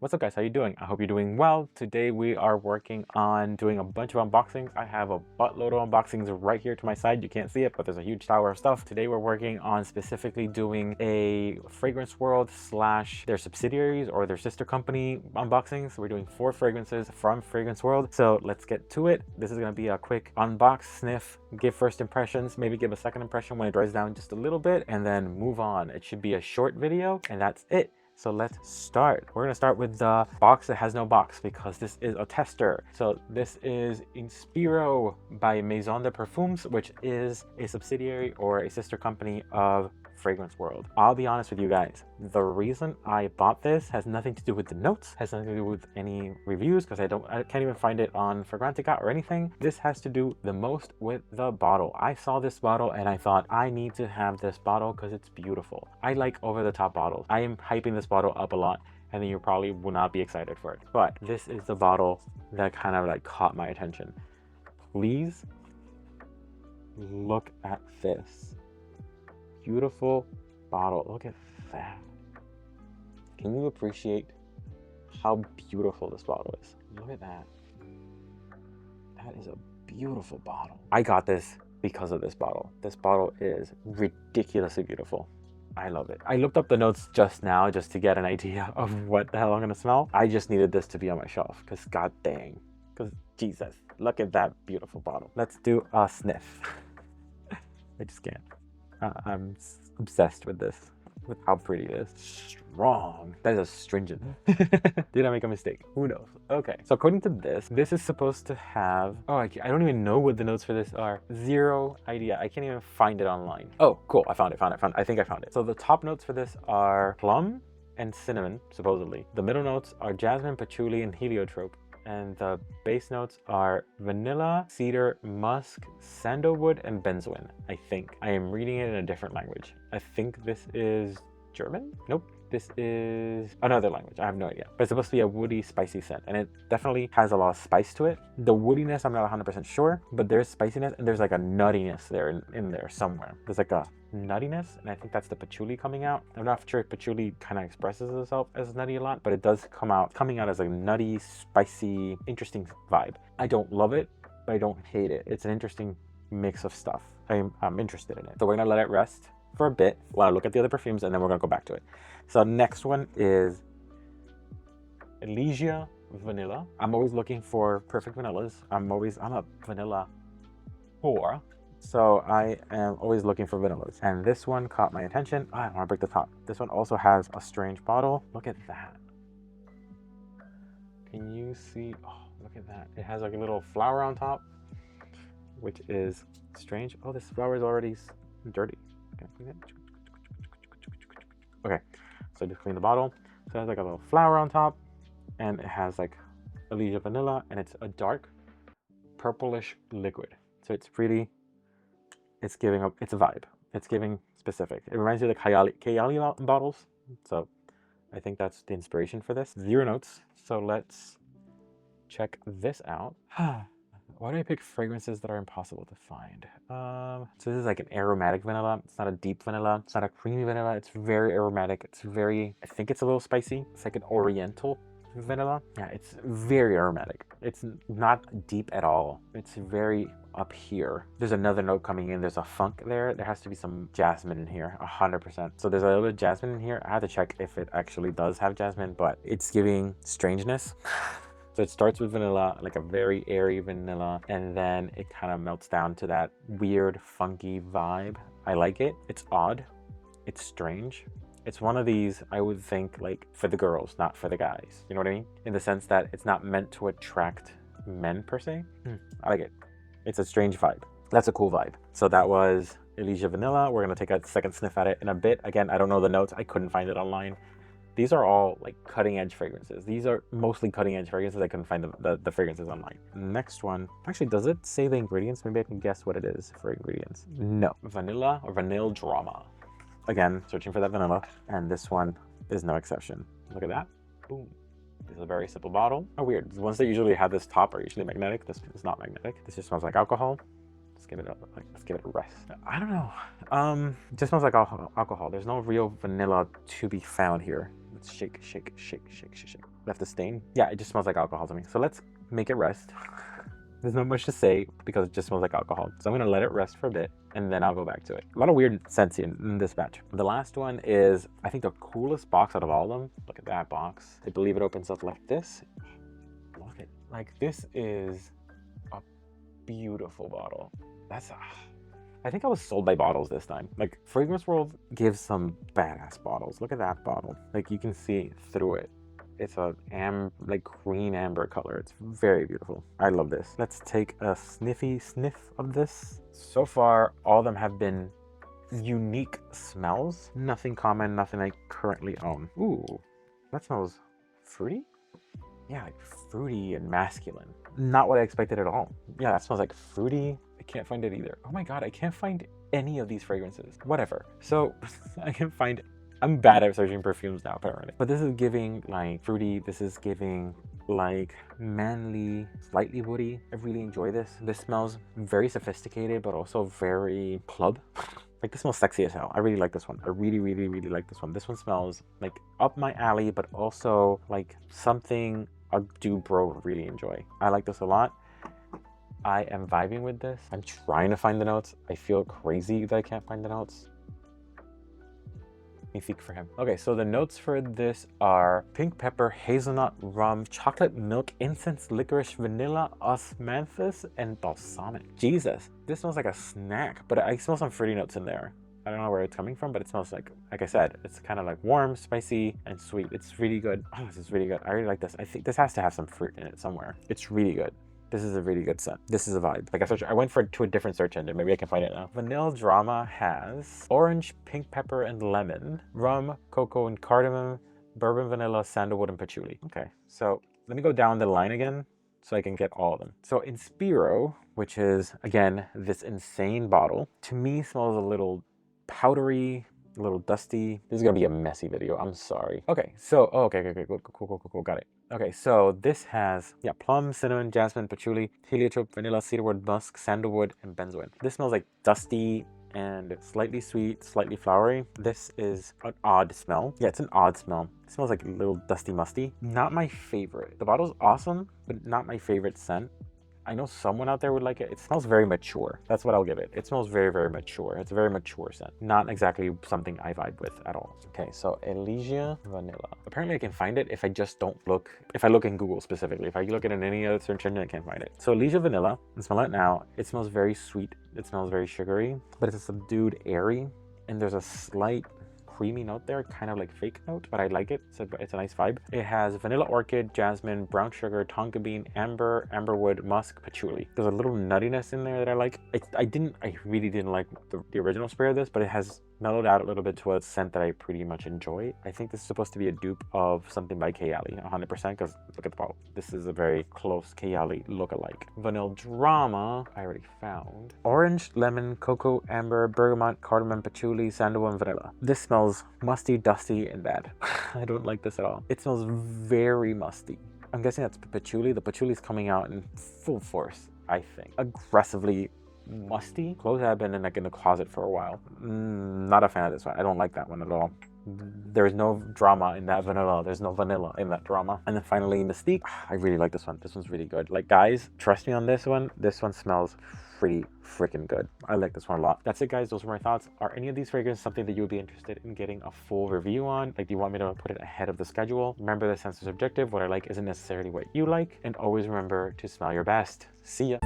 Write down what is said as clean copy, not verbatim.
What's up guys, how you doing? I hope you're doing well. Today we are working on doing a bunch of unboxings. I have a buttload of unboxings right here to my side. You can't see it, but there's a huge tower of stuff. Today we're working on specifically doing a Fragrance World / their subsidiaries or their sister company unboxings. So we're doing 4 fragrances from Fragrance World. So let's get to it. This is gonna be a quick unbox, sniff, give first impressions, maybe give a second impression when it dries down just a little bit, and then move on. It should be a short video, and that's it. So let's start. We're gonna start with the box that has no box because this is a tester. So this is Inspiro by Maison Perfumes, which is a subsidiary or a sister company of Fragrance World. I'll be honest with you guys, the reason I bought this has nothing to do with the notes, has nothing to do with any reviews, because I can't even find it on Fragrantica or anything. This has to do the most with the bottle. I saw this bottle and I thought I need to have this bottle because it's beautiful. I like over-the-top bottles. I am hyping this bottle up a lot, and then you probably will not be excited for it, but this is the bottle that kind of like caught my attention. Please look at this beautiful bottle. Look at that. Can you appreciate how beautiful this bottle is? Look at that. That is a beautiful bottle. I got this because of this bottle. This bottle is ridiculously beautiful. I love it. I looked up the notes just now just to get an idea of what the hell I'm gonna smell. I just needed this to be on my shelf because god dang, because Jesus, look at that beautiful bottle. Let's do a sniff. I just can't. I'm obsessed with this, with how pretty it is. Strong. That is astringent. Did I make a mistake? Who knows? Okay, so according to this, this is supposed to have, oh, I don't even know what the notes for this are. Zero idea. I can't even find it online. Oh, cool. I found it. I think I found it. So the top notes for this are plum and cinnamon, supposedly. The middle notes are jasmine, patchouli, and heliotrope. And the base notes are vanilla, cedar, musk, sandalwood, and benzoin, I think. I am reading it in a different language. I think this is German? Nope. This is another language. I have no idea. But it's supposed to be a woody, spicy scent. And it definitely has a lot of spice to it. The woodiness, I'm not 100% sure. But there's spiciness and there's like a nuttiness there in there somewhere. There's like a nuttiness, and I think that's the patchouli coming out. I'm not sure if patchouli kind of expresses itself as nutty a lot, but it does coming out as a nutty, spicy, interesting vibe. I don't love it, but I don't hate it. It's an interesting mix of stuff. I'm interested in it. So we're gonna let it rest for a bit while I look at the other perfumes, and then we're gonna go back to it. So next one is Elysia vanilla. I'm always looking for perfect vanillas. I'm a vanilla whore. So I am always looking for vanillas. And this one caught my attention. I don't want to break the top. This one also has a strange bottle. Look at that. Can you see? Oh, look at that. It has like a little flower on top, which is strange. Oh, this flower is already dirty. Okay, so just clean the bottle. So it has like a little flower on top, and it has like Elysia vanilla, and it's a dark purplish liquid. So it's pretty. It's giving up, it's a vibe. It's giving specific. It reminds you of the Kayali bottles. So I think that's the inspiration for this. 0 notes. So let's check this out. Why do I pick fragrances that are impossible to find? So this is like an aromatic vanilla. It's not a deep vanilla. It's not a creamy vanilla. It's very aromatic. It's very, I think it's a little spicy. It's like an oriental vanilla. Yeah, it's very aromatic. It's not deep at all. It's very up here. There's another note coming in. There's a funk there. There has to be some jasmine in here, 100%. So there's a little bit of jasmine in here. I have to check if it actually does have jasmine, but it's giving strangeness. So it starts with vanilla, like a very airy vanilla, and then it kind of melts down to that weird, funky vibe. I like it. It's odd. It's strange. It's one of these, I would think, like for the girls, not for the guys. You know what I mean? In the sense that it's not meant to attract men per se. I like it. It's a strange vibe. That's a cool vibe. So that was Elysia vanilla. We're gonna take a second sniff at it in a bit. Again, I don't know the notes. I couldn't find it online. These are all like cutting edge fragrances. These are mostly cutting edge fragrances. I couldn't find the fragrances online. Next one, actually, does it say the ingredients? Maybe I can guess what it is for ingredients. No, vanilla or vanilla drama. Again, searching for that vanilla, and this one is no exception. Look at that. Boom. This is a very simple bottle. Oh, weird. The ones that usually have this top are usually magnetic. This is not magnetic. This just smells like alcohol. Let's give it a rest. I don't know. It just smells like alcohol. There's no real vanilla to be found here. Let's shake, shake, shake, shake, shake, shake. left a stain. Yeah, it just smells like alcohol to me. So let's make it rest. There's not much to say because it just smells like alcohol. So I'm gonna let it rest for a bit and then I'll go back to it. A lot of weird scents in this batch. The last one is, I think, the coolest box out of all of them. Look at that box. I believe it opens up like this. Look at, like, this is a beautiful bottle. That's I think I was sold by bottles this time. Like, Fragrance World gives some badass bottles. Look at that bottle. Like, you can see through it. It's a like green amber color. It's very beautiful. I love this. Let's take a sniffy sniff of this. So far, all of them have been unique smells. Nothing common, nothing I currently own. Ooh, that smells fruity? Yeah, like fruity and masculine. Not what I expected at all. Yeah, that smells like fruity. I can't find it either. Oh my God, I can't find any of these fragrances. Whatever. So I can find, I'm bad at searching perfumes now, apparently. But this is giving like fruity. This is giving like manly, slightly woody. I really enjoy this. This smells very sophisticated, but also very club. Like, this smells sexy as hell. I really like this one. I really, really, really like this one. This one smells like up my alley, but also like something a dude bro would really enjoy. I like this a lot. I am vibing with this. I'm trying to find the notes. I feel crazy that I can't find the notes. Mythique for him. Okay, so the notes for this are pink pepper, hazelnut, rum, chocolate milk, incense, licorice, vanilla, osmanthus, and balsamic. Jesus, this smells like a snack, but I smell some fruity notes in there. I don't know where it's coming from, but it smells like I said, it's kind of like warm, spicy, and sweet. It's really good. Oh, this is really good. I really like this. I think this has to have some fruit in it somewhere. It's really good. This is a really good scent. This is a vibe. Like, I went to a different search engine. Maybe I can find it now. Vanilla Drama has orange, pink pepper, and lemon, rum, cocoa, and cardamom, bourbon, vanilla, sandalwood, and patchouli. Okay, so let me go down the line again so I can get all of them. So Inspiro, which is, again, this insane bottle, to me smells a little powdery, a little dusty. This is gonna be a messy video. I'm sorry. Okay, so okay, cool, got it. Okay, so this has plum, cinnamon, jasmine, patchouli, heliotrope, vanilla, cedarwood, musk, sandalwood, and benzoin. This smells like dusty and slightly sweet, slightly flowery. This is an odd smell. Yeah, it's an odd smell. It smells like a little dusty musty. Not my favorite. The bottle's awesome, but not my favorite scent. I know someone out there would like it. It smells very mature. That's what I'll give it. It smells very, very mature. It's a very mature scent. Not exactly something I vibe with at all. Okay, so Elysia Vanilla. Apparently I can find it if I just don't look, if I look in Google specifically. If I look at it in any other search engine, I can't find it. So Elysia Vanilla, I smell it now. It smells very sweet. It smells very sugary, but it's a subdued airy. And there's a slight creamy note there, kind of like fake note, but I like it. It's a nice vibe. It has vanilla orchid, jasmine, brown sugar, tonka bean, amber, amberwood, musk, patchouli. There's a little nuttiness in there that I like. I really didn't like the original spray of this, but it has mellowed out a little bit to a scent that I pretty much enjoy. I think this is supposed to be a dupe of something by Kayali, 100%, because look at the bottle. This is a very close Kayali look-alike. Vanilla Drama, I already found. Orange, lemon, cocoa, amber, bergamot, cardamom, patchouli, sandalwood, and vanilla. This smells musty, dusty, and bad. I don't like this at all. It smells very musty. I'm guessing that's patchouli. The patchouli is coming out in full force, I think. Aggressively musty. Clothes have been in the closet for a while. Not a fan of this one. I don't like that one at all. There's no drama in that vanilla. There's no vanilla in that drama. And then finally Mythique. I really like this one. This one's really good. Like, guys, trust me on this one. This one smells pretty freaking good. I like this one a lot. That's it, guys. Those were my thoughts. Are any of these fragrances something that you would be interested in getting a full review on? Like, do you want me to put it ahead of the schedule? Remember, the sense is subjective. What I like isn't necessarily what you like. And always remember to smell your best. See ya.